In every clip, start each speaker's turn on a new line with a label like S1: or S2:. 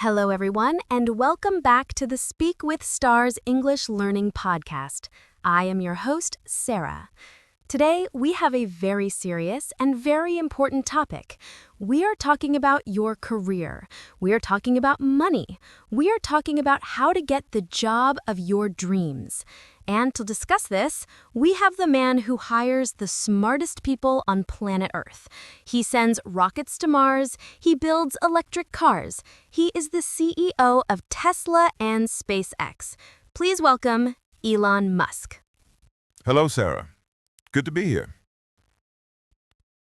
S1: Hello, everyone, and welcome back to the Speak with Stars English Learning Podcast. I am your host, Sarah. Today, we have a very serious and very important topic. We are talking about your career. We are talking about money. We are talking about how to get the job of your dreams. And to discuss this, we have the man who hires the smartest people on planet Earth. He sends rockets to Mars. He builds electric cars. He is the CEO of Tesla and SpaceX. Please welcome Elon Musk.
S2: Hello, Sarah. Good to be here.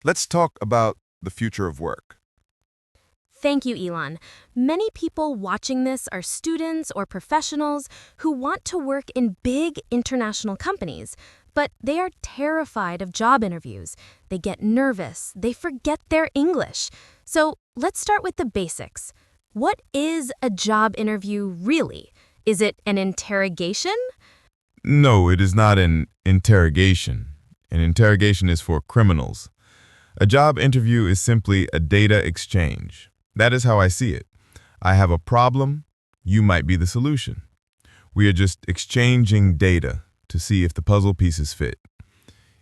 S2: Let's talk about the future of work.
S1: Thank you, Elon. Many people watching this are students or professionals who want to work in big international companies, but they are terrified of job interviews. They get nervous. They forget their English. So let's start with the basics. What is a job interview really? Is it an interrogation?
S2: No, it is not an interrogation. An interrogation is for criminals. A job interview is simply a data exchange. That is how I see it. I have a problem, you might be the solution. We are just exchanging data to see if the puzzle pieces fit.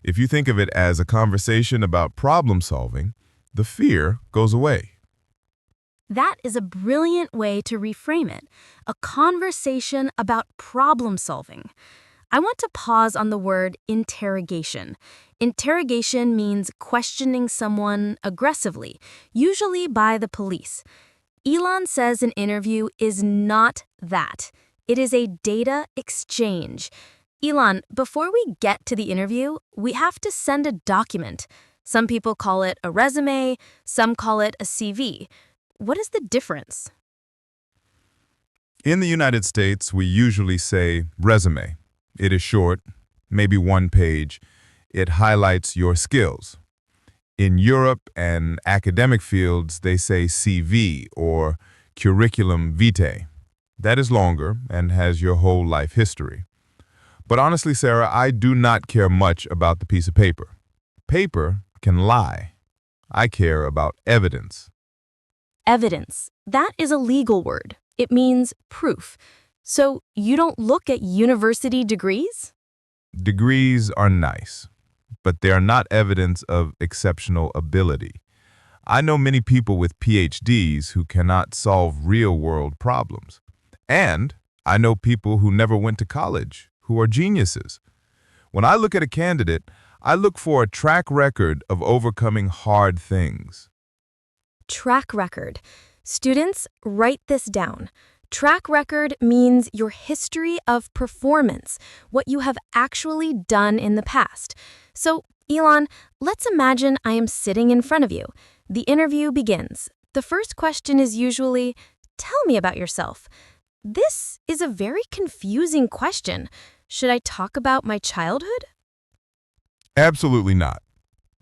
S2: If you think of it as a conversation about problem solving, the fear goes away.
S1: That is a brilliant way to reframe it. A conversation about problem solving. I want to pause on the word interrogation. Interrogation means questioning someone aggressively, usually by the police. Elon says an interview is not that. It is a data exchange. Elon, before we get to the interview, we have to send a document. Some people call it a resume, some call it a CV. What is the difference?
S2: In the United States, we usually say resume. It is short, maybe one page. It highlights your skills. In Europe and academic fields, they say CV or curriculum vitae. That is longer and has your whole life history. But honestly, Sarah, I do not care much about the piece of paper. Paper can lie. I care about evidence.
S1: Evidence. That is a legal word. It means proof. So you don't look at university degrees?
S2: Degrees are nice, but they are not evidence of exceptional ability. I know many people with PhDs who cannot solve real-world problems. And I know people who never went to college, who are geniuses. When I look at a candidate, I look for a track record of overcoming hard things.
S1: Track record. Students, write this down. Track record means your history of performance, what you have actually done in the past. So, Elon, let's imagine I am sitting in front of you. The interview begins. The first question is usually, tell me about yourself. This is a very confusing question. Should I talk about my childhood?
S2: Absolutely not.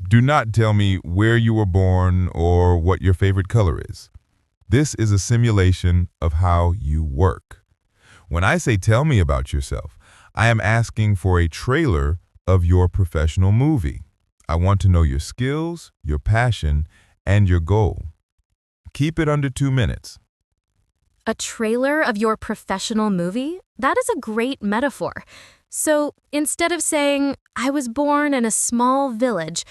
S2: Do not tell me where you were born or what your favorite color is. This is a simulation of how you work. When I say tell me about yourself, I am asking for a trailer of your professional movie. I want to know your skills, your passion, and your goal. Keep it under 2 minutes.
S1: A trailer of your professional movie? That is a great metaphor. So instead of saying, I was born in a small village,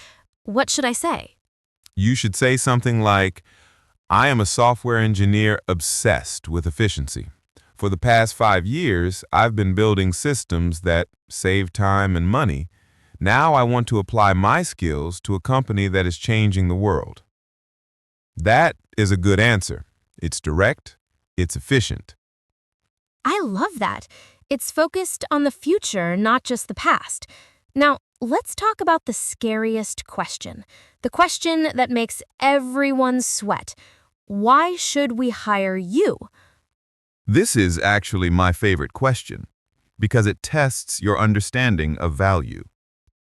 S1: what should I say?
S2: You should say something like, I am a software engineer obsessed with efficiency. For the past 5 years, I've been building systems that save time and money. Now I want to apply my skills to a company that is changing the world. That is a good answer. It's direct, it's efficient.
S1: I love that. It's focused on the future, not just the past. Now, let's talk about the scariest question. The question that makes everyone sweat. Why should we hire you?
S2: This is actually my favorite question because it tests your understanding of value.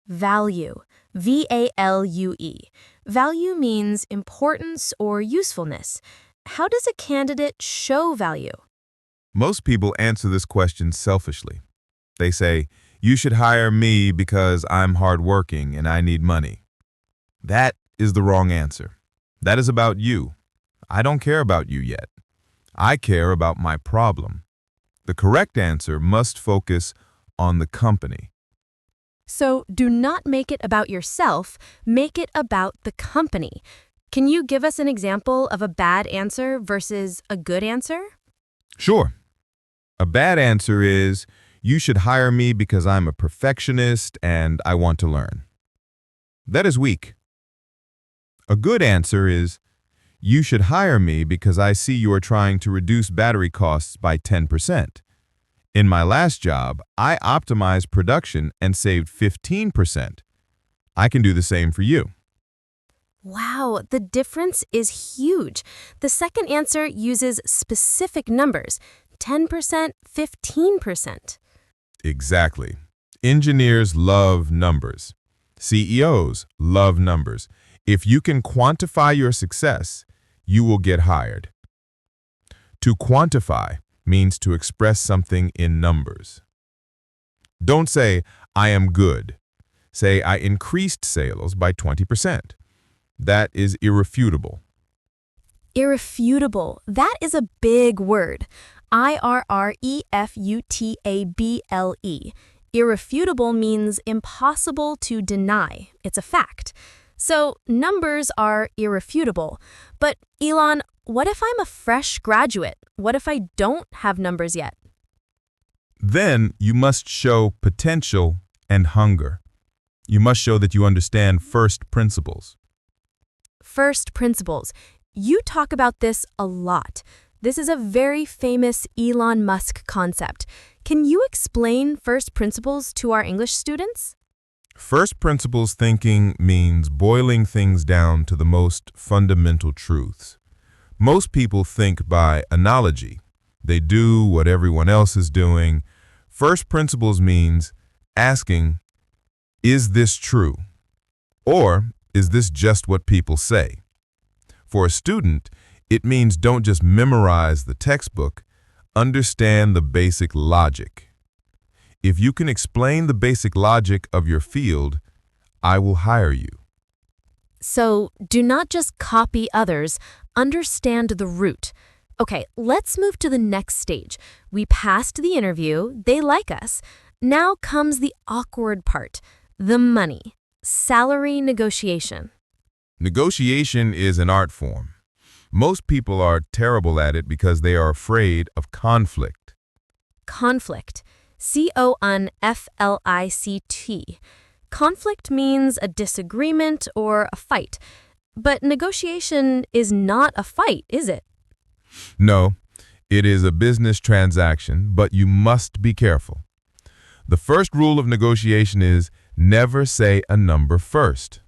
S1: Value. V-A-L-U-E. Value means importance or usefulness. How does a candidate show value?
S2: Most people answer this question selfishly. They say, you should hire me because I'm hardworking and I need money. That is the wrong answer. That is about you. I don't care about you yet. I care about my problem. The correct answer must focus on the company.
S1: So do not make it about yourself, make it about the company. Can you give us an example of a bad answer versus a good answer?
S2: Sure. A bad answer is, you should hire me because I'm a perfectionist and I want to learn. That is weak. A good answer is, you should hire me because I see you are trying to reduce battery costs by 10%. In my last job, I optimized production and saved 15%. I can do the same for you.
S1: Wow, the difference is huge. The second answer uses specific numbers, 10%, 15%.
S2: Exactly. Engineers love numbers. CEOs love numbers. If you can quantify your success, you will get hired. To quantify means to express something in numbers. Don't say, I am good. Say, I increased sales by 20%. That is irrefutable.
S1: Irrefutable. That is a big word. Irrefutable. Irrefutable means impossible to deny. It's a fact. So numbers are irrefutable. But Elon, what if I'm a fresh graduate? What if I don't have numbers yet?
S2: Then you must show potential and hunger. You must show that you understand first principles.
S1: First principles. You talk about this a lot. This is a very famous Elon Musk concept. Can you explain first principles to our English students?
S2: First principles thinking means boiling things down to the most fundamental truths. Most people think by analogy. They do what everyone else is doing. First principles means asking, is this true? Or is this just what people say? For a student, it means don't just memorize the textbook, understand the basic logic. If you can explain the basic logic of your field, I will hire you.
S1: So do not just copy others, understand the root. Okay, let's move to the next stage. We passed the interview, they like us. Now comes the awkward part, the money, salary negotiation.
S2: Negotiation is an art form. Most people are terrible at it because they are afraid of conflict.
S1: Conflict. Conflict. Conflict means a disagreement or a fight. But negotiation is not a fight, is it?
S2: No, it is a business transaction, but you must be careful. The first rule of negotiation is never say a number first.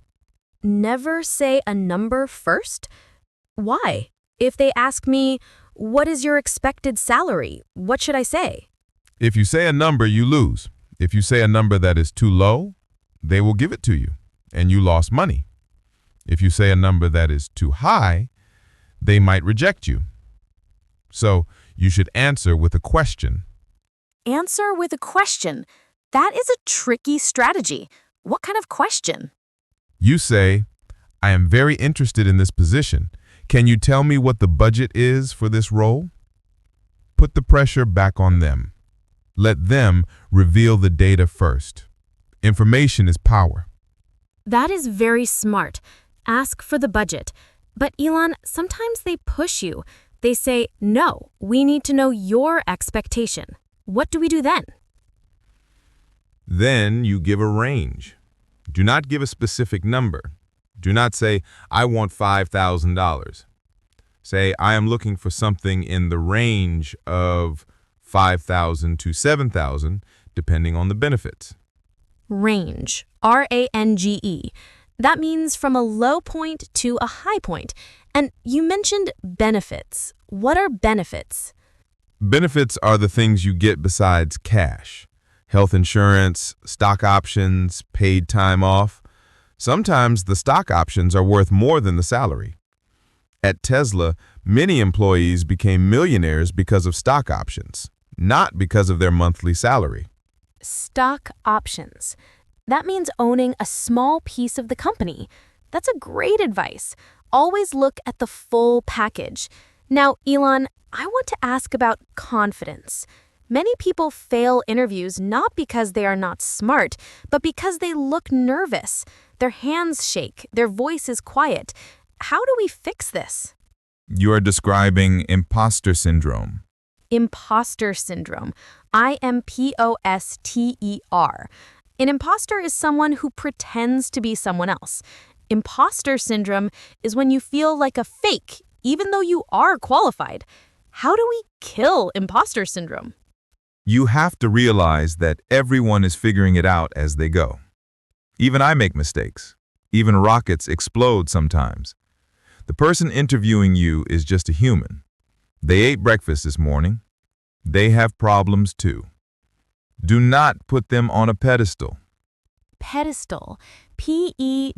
S1: Never say a number first? Why? If they ask me, what is your expected salary? What should I say?
S2: If you say a number, you lose. If you say a number that is too low, they will give it to you, and you lost money. If you say a number that is too high, they might reject you. So you should answer with a question.
S1: Answer with a question. That is a tricky strategy. What kind of question?
S2: You say, I am very interested in this position. Can you tell me what the budget is for this role? Put the pressure back on them. Let them reveal the data first. Information is power.
S1: That is very smart. Ask for the budget. But Elon, sometimes they push you. They say, no, we need to know your expectation. What do we do then?
S2: Then you give a range. Do not give a specific number. Do not say, I want $5,000. Say, I am looking for something in the range of $5,000 to $7,000, depending on the benefits.
S1: Range, R-A-N-G-E. That means from a low point to a high point. And you mentioned benefits. What are benefits?
S2: Benefits are the things you get besides cash. Health insurance, stock options, paid time off. Sometimes the stock options are worth more than the salary. At Tesla, many employees became millionaires because of stock options, not because of their monthly salary.
S1: Stock options. That means owning a small piece of the company. That's a great advice. Always look at the full package. Now, Elon, I want to ask about confidence. Many people fail interviews not because they are not smart, but because they look nervous. Their hands shake, their voice is quiet. How do we fix this?
S2: You are describing imposter syndrome.
S1: Imposter syndrome. IMPOSTER. An imposter is someone who pretends to be someone else. Imposter syndrome is when you feel like a fake, even though you are qualified. How do we kill imposter syndrome?
S2: You have to realize that everyone is figuring it out as they go. Even I make mistakes. Even rockets explode sometimes. The person interviewing you is just a human. They ate breakfast this morning. They have problems too. Do not put them on a pedestal.
S1: Pedestal. PEDESTAL.